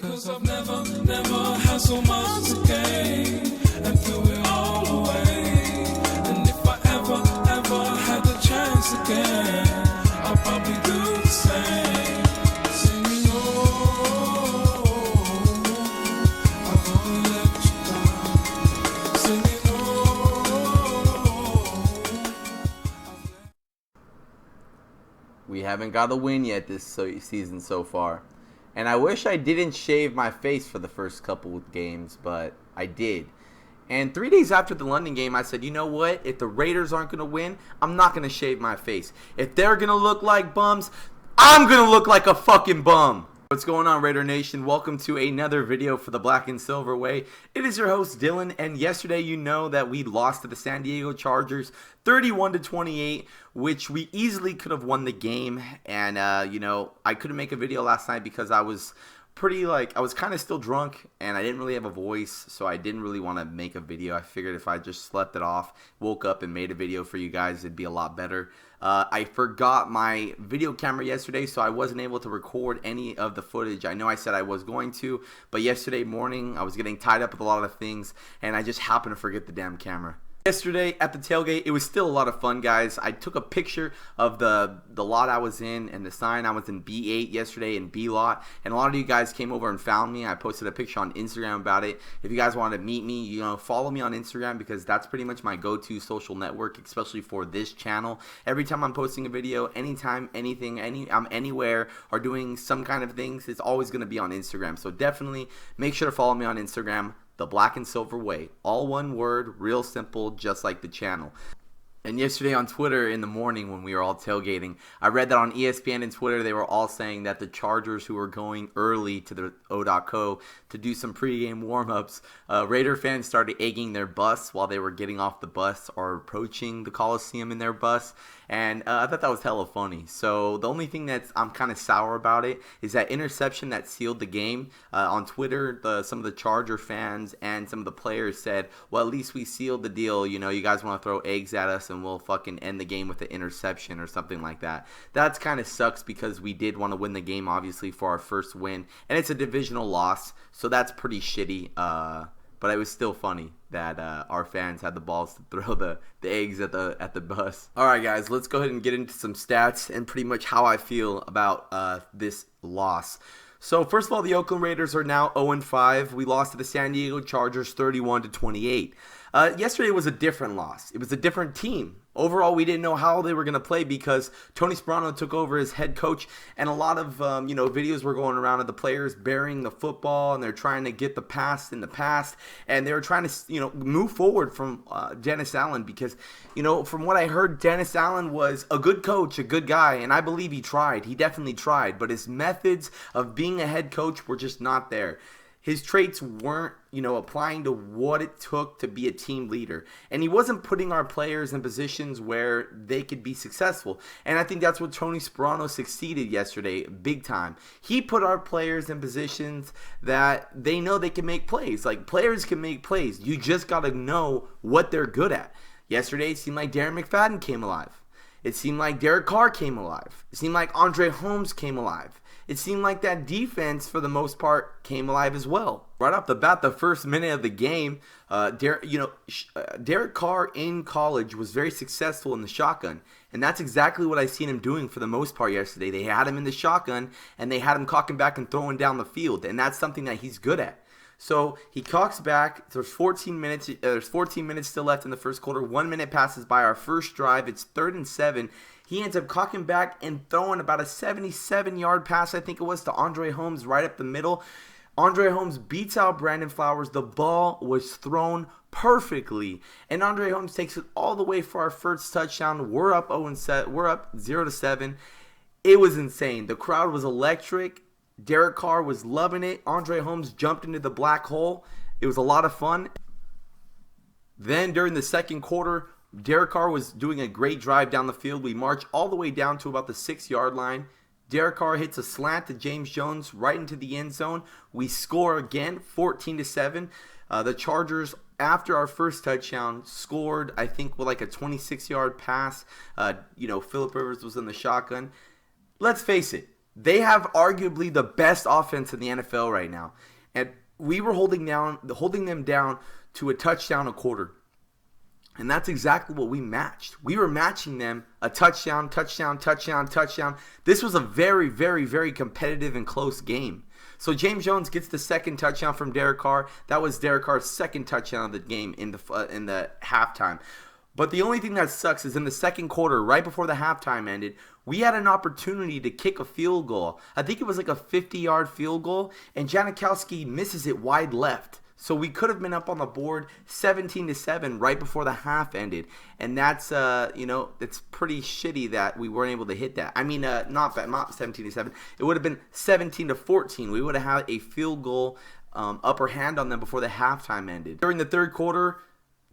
'Cause I've never had so much to gain and threw it all away. And if I ever had the chance again, I'll probably do the same. Singing, oh, I won't let you down. Singing, oh. We haven't got a win yet this season so far. And I wish I didn't shave my face for the first couple of games, but I did. And 3 days after the London game, I said, you know what? If the Raiders aren't going to win, I'm not going to shave my face. If they're going to look like bums, I'm going to look like a fucking bum. What's going on, Raider Nation? Welcome to another video for the Black and Silver Way. It is your host, Dylan, and yesterday you know that we lost to the San Diego Chargers 31-28, which we easily could have won the game. And, I couldn't make a video last night because I was I was kind of still drunk and I didn't really have a voice, so I didn't really want to make a video. I figured if I just slept it off, woke up and made a video for you guys, it'd be a lot better. I forgot my video camera yesterday, so I wasn't able to record any of the footage. I know I said I was going to, but yesterday morning I was getting tied up with a lot of things and I just happened to forget the damn camera. Yesterday at the tailgate, it was still a lot of fun, guys. I took a picture of the lot I was in and the sign. I was in B8 yesterday in B lot, and a lot of you guys came over and found me. I posted a picture on Instagram about it. If you guys want to meet me, follow me on Instagram because that's pretty much my go-to social network, especially for this channel. Every time I'm posting a video, anytime, anything, I'm anywhere or doing some kind of things, it's always going to be on Instagram. So definitely make sure to follow me on Instagram. The Black and Silver Way. All one word, real simple, just like the channel. And yesterday on Twitter in the morning when we were all tailgating, I read that on ESPN and Twitter they were all saying that the Chargers, who were going early to the O.co to do some pregame warm-ups, Raider fans started egging their bus while they were getting off the bus or approaching the Coliseum in their bus. And I thought that was hella funny. So the only thing I'm kind of sour about it is that interception that sealed the game. On Twitter, some of the Charger fans and some of the players said, well, at least we sealed the deal. You guys want to throw eggs at us and we'll fucking end the game with an interception or something like that. That's kind of sucks because we did want to win the game, obviously, for our first win. And it's a divisional loss, so that's pretty shitty. But it was still funny that our fans had the balls to throw the eggs at the bus. All right, guys, let's go ahead and get into some stats and pretty much how I feel about this loss. So first of all, the Oakland Raiders are now 0-5. We lost to the San Diego Chargers 31-28. Yesterday was a different loss. It was a different team. Overall, we didn't know how they were going to play because Tony Sparano took over as head coach, and a lot of videos were going around of the players burying the football, and they're trying to get the past in the past, and they were trying to move forward from Dennis Allen because from what I heard, Dennis Allen was a good coach, a good guy, and I believe he tried. He definitely tried, but his methods of being a head coach were just not there. His traits weren't, applying to what it took to be a team leader. And he wasn't putting our players in positions where they could be successful. And I think that's what Tony Sparano succeeded yesterday, big time. He put our players in positions that they know they can make plays. Like, players can make plays. You just got to know what they're good at. Yesterday, it seemed like Darren McFadden came alive. It seemed like Derek Carr came alive. It seemed like Andre Holmes came alive. It seemed like that defense, for the most part, came alive as well. Right off the bat, the first minute of the game, Derek Carr in college was very successful in the shotgun. And that's exactly what I seen him doing for the most part yesterday. They had him in the shotgun, and they had him cocking back and throwing down the field. And that's something that he's good at. So he cocks back. There's 14 minutes still left in the first quarter. 1 minute passes by our first drive. It's 3rd and 7. He ends up cocking back and throwing about a 77-yard pass, I think it was, to Andre Holmes right up the middle. Andre Holmes beats out Brandon Flowers. The ball was thrown perfectly, and Andre Holmes takes it all the way for our first touchdown. We're up 0-7. It was insane. The crowd was electric. Derek Carr was loving it. Andre Holmes jumped into the black hole. It was a lot of fun. Then during the second quarter, Derek Carr was doing a great drive down the field. We march all the way down to about the 6-yard line. Derek Carr hits a slant to James Jones right into the end zone. We score again, 14-7. The Chargers, after our first touchdown, scored, I think, with like a 26-yard pass. Phillip Rivers was in the shotgun. Let's face it. They have arguably the best offense in the NFL right now. And we were holding them down to a touchdown a quarter. And that's exactly what we matched. We were matching them a touchdown, touchdown, touchdown, touchdown. This was a very, very, very competitive and close game. So James Jones gets the second touchdown from Derek Carr. That was Derek Carr's second touchdown of the game in the halftime. But the only thing that sucks is in the second quarter, right before the halftime ended, we had an opportunity to kick a field goal. I think it was like a 50-yard field goal, and Janikowski misses it wide left. So we could have been up on the board 17-7 right before the half ended. And that's, it's pretty shitty that we weren't able to hit that. I mean, not 17-7. It would have been 17-14. We would have had a field goal upper hand on them before the halftime ended. During the third quarter,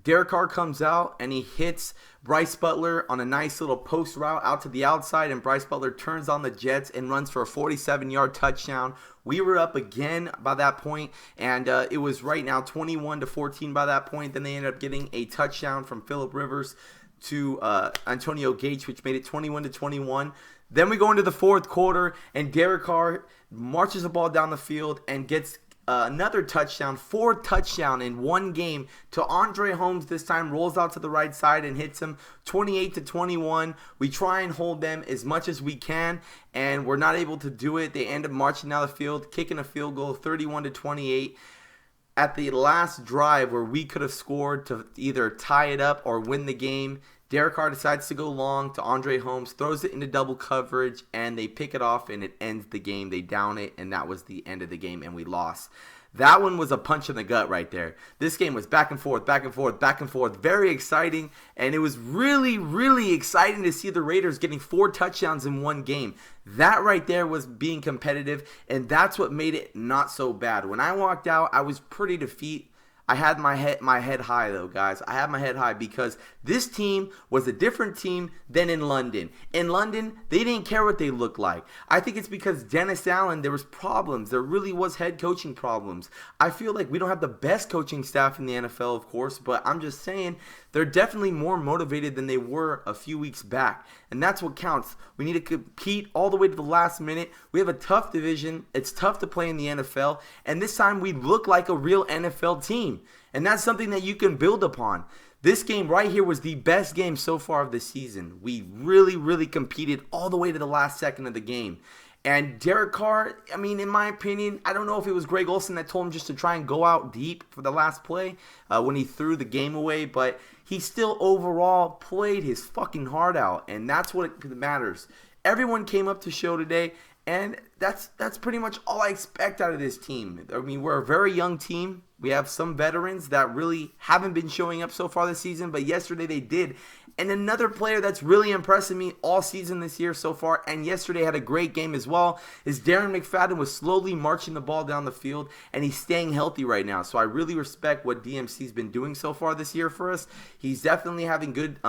Derek Carr comes out and he hits Bryce Butler on a nice little post route out to the outside, and Bryce Butler turns on the Jets and runs for a 47-yard touchdown. We were up again by that point, and it was right now 21-14 by that point. Then they ended up getting a touchdown from Phillip Rivers to Antonio Gates, which made it 21-21. Then we go into the fourth quarter, and Derek Carr marches the ball down the field and gets another touchdown, fourth touchdown in one game to Andre Holmes. This time rolls out to the right side and hits him 28-21. We try and hold them as much as we can, and we're not able to do it. They end up marching down the field, kicking a field goal, 31-28. At the last drive where we could have scored to either tie it up or win the game, Derek Carr decides to go long to Andre Holmes, throws it into double coverage, and they pick it off, and it ends the game. They down it, and that was the end of the game, and we lost. That one was a punch in the gut right there. This game was back and forth, back and forth, back and forth. Very exciting, and it was really, really exciting to see the Raiders getting 4 touchdowns in one game. That right there was being competitive, and that's what made it not so bad. When I walked out, I was pretty defeated. I had my head high, though, guys. I had my head high because this team was a different team than in London. In London, they didn't care what they looked like. I think it's because Dennis Allen, there was problems. There really was head coaching problems. I feel like we don't have the best coaching staff in the NFL, of course, but I'm just saying they're definitely more motivated than they were a few weeks back. And that's what counts. We need to compete all the way to the last minute. We have a tough division. It's tough to play in the NFL. And this time we look like a real NFL team. And that's something that you can build upon. This game right here was the best game so far of the season. We really, really competed all the way to the last second of the game. And Derek Carr, I mean, in my opinion, I don't know if it was Greg Olsen that told him just to try and go out deep for the last play when he threw the game away, but he still overall played his fucking heart out, and that's what matters. Everyone came up to show today, and that's pretty much all I expect out of this team. I mean, we're a very young team. We have some veterans that really haven't been showing up so far this season, but yesterday they did. And another player that's really impressing me all season this year so far, and yesterday had a great game as well, is Darren McFadden was slowly marching the ball down the field, and he's staying healthy right now. So I really respect what DMC's been doing so far this year for us. He's definitely having good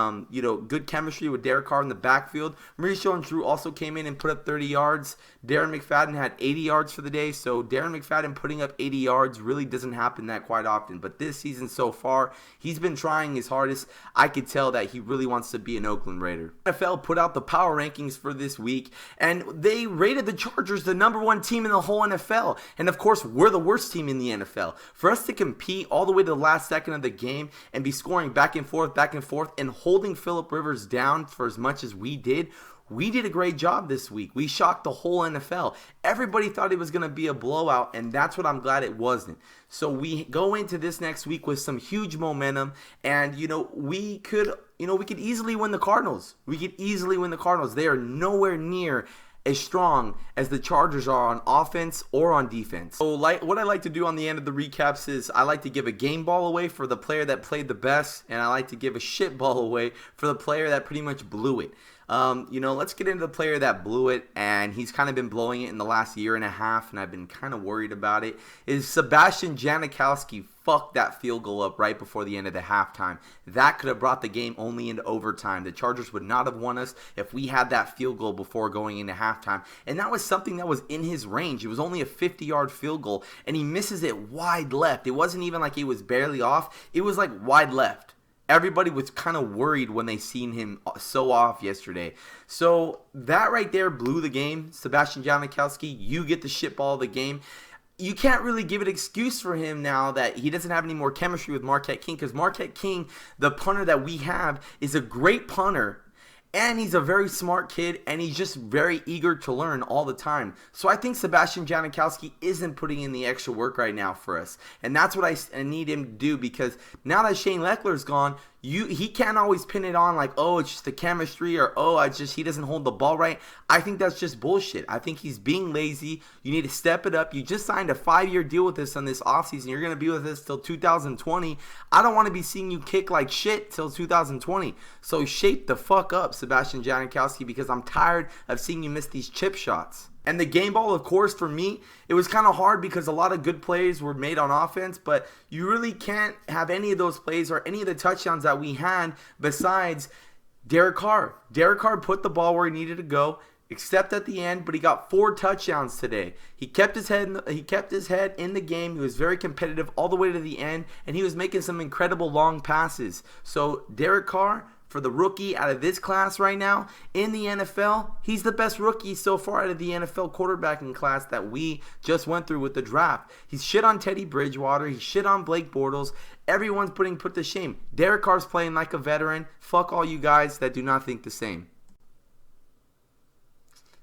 chemistry with Derek Carr in the backfield. Maurice Jones-Drew also came in and put up 30 yards. Darren McFadden had 80 yards for the day, so Darren McFadden putting up 80 yards really doesn't happen that quite often. But this season so far, he's been trying his hardest. I could tell that he really wants to be an Oakland Raider. NFL put out the power rankings for this week, and they rated the Chargers the number 1 team in the whole NFL. And of course, we're the worst team in the NFL. For us to compete all the way to the last second of the game and be scoring back and forth, and holding Phillip Rivers down for as much as we did a great job this week. We shocked the whole NFL. Everybody thought it was going to be a blowout, and that's what I'm glad it wasn't. So we go into this next week with some huge momentum, and we could easily win the Cardinals. We could easily win the Cardinals. They are nowhere near as strong as the Chargers are on offense or on defense. So what I like to do on the end of the recaps is I like to give a game ball away for the player that played the best, and I like to give a shit ball away for the player that pretty much blew it. Let's get into the player that blew it, and he's kind of been blowing it in the last year and a half, and I've been kind of worried about it, is Sebastian Janikowski fucked that field goal up right before the end of the halftime. That could have brought the game only into overtime. The Chargers would not have won us if we had that field goal before going into halftime, and that was something that was in his range. It was only a 50-yard field goal, and he misses it wide left. It wasn't even like he was barely off. It was like wide left. everybody was kind of worried when they seen him so off yesterday. So that right there blew the game. Sebastian Janikowski, you get the shit ball of the game. You can't really give an excuse for him now that he doesn't have any more chemistry with Marquette King, because Marquette King, the punter that we have, is a great punter. And he's a very smart kid, and he's just very eager to learn all the time. So I think Sebastian Janikowski isn't putting in the extra work right now for us. And that's what I need him to do, because now that Shane Lechler's gone, he can't always pin it on like, oh, it's just the chemistry, or oh, he doesn't hold the ball right. I think that's just bullshit. I think he's being lazy. You need to step it up. You just signed a 5-year deal with us on this offseason. You're going to be with us till 2020. I don't want to be seeing you kick like shit till 2020. So shape the fuck up, Sebastian Janikowski, because I'm tired of seeing you miss these chip shots. And the game ball, of course, for me, it was kind of hard because a lot of good plays were made on offense, but you really can't have any of those plays or any of the touchdowns that we had besides Derek Carr. Derek Carr put the ball where he needed to go, except at the end, but he got 4 touchdowns today. He kept his head in the game. He was very competitive all the way to the end, and he was making some incredible long passes. So Derek Carr, for the rookie out of this class right now in the NFL, he's the best rookie so far out of the NFL quarterbacking class that we just went through with the draft. He's shit on Teddy Bridgewater. He's shit on Blake Bortles. Everyone's put to shame. Derek Carr's playing like a veteran. Fuck all you guys that do not think the same.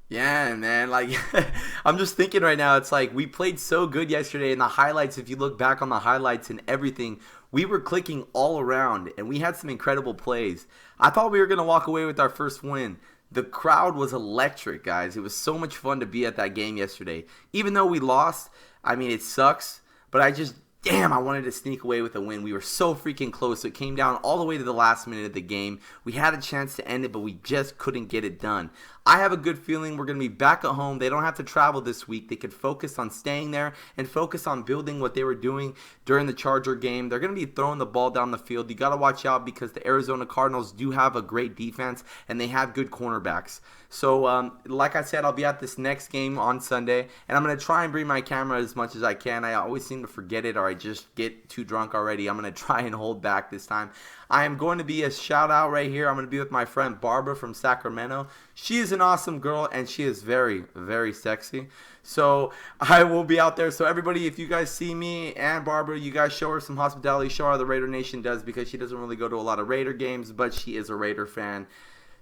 Yeah, man, like, I'm just thinking right now, it's like we played so good yesterday in the highlights. If you look back on the highlights and everything, we were clicking all around, and we had some incredible plays. I thought we were going to walk away with our first win. The crowd was electric, guys. It was so much fun to be at that game yesterday. Even though we lost, I mean, it sucks, but I wanted to sneak away with a win. We were so freaking close. It came down all the way to the last minute of the game. We had a chance to end it, but we just couldn't get it done. I have a good feeling we're going to be back at home. They don't have to travel this week. They could focus on staying there and focus on building what they were doing during the Charger game. They're going to be throwing the ball down the field. You got to watch out because the Arizona Cardinals do have a great defense and they have good cornerbacks. So, like I said, I'll be at this next game on Sunday, and I'm going to try and bring my camera as much as I can. I always seem to forget it, or I just get too drunk already. I'm going to try and hold back this time. I am going to be a shout-out right here. I'm going to be with my friend Barbara from Sacramento. She is an awesome girl, and she is very, very sexy. So I will be out there. So everybody, if you guys see me and Barbara, you guys show her some hospitality. Show her how the Raider Nation does, because she doesn't really go to a lot of Raider games, but she is a Raider fan.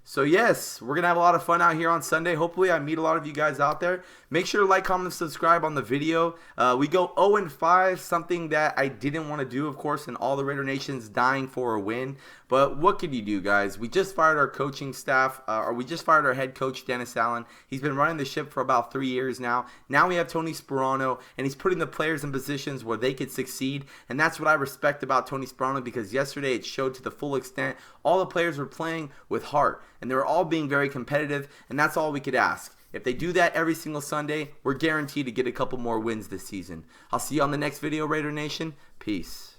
So yes, we're going to have a lot of fun out here on Sunday. Hopefully I meet a lot of you guys out there. Make sure to like, comment, and subscribe on the video. We go 0-5, something that I didn't want to do, of course, and all the Raider Nation's dying for a win. But what could you do, guys? We just fired our coaching staff, we just fired our head coach, Dennis Allen. He's been running the ship for about 3 years now. Now we have Tony Sperano, and he's putting the players in positions where they could succeed. And that's what I respect about Tony Sperano, because yesterday it showed to the full extent. All the players were playing with heart, and they were all being very competitive, and that's all we could ask. If they do that every single Sunday, we're guaranteed to get a couple more wins this season. I'll see you on the next video, Raider Nation. Peace.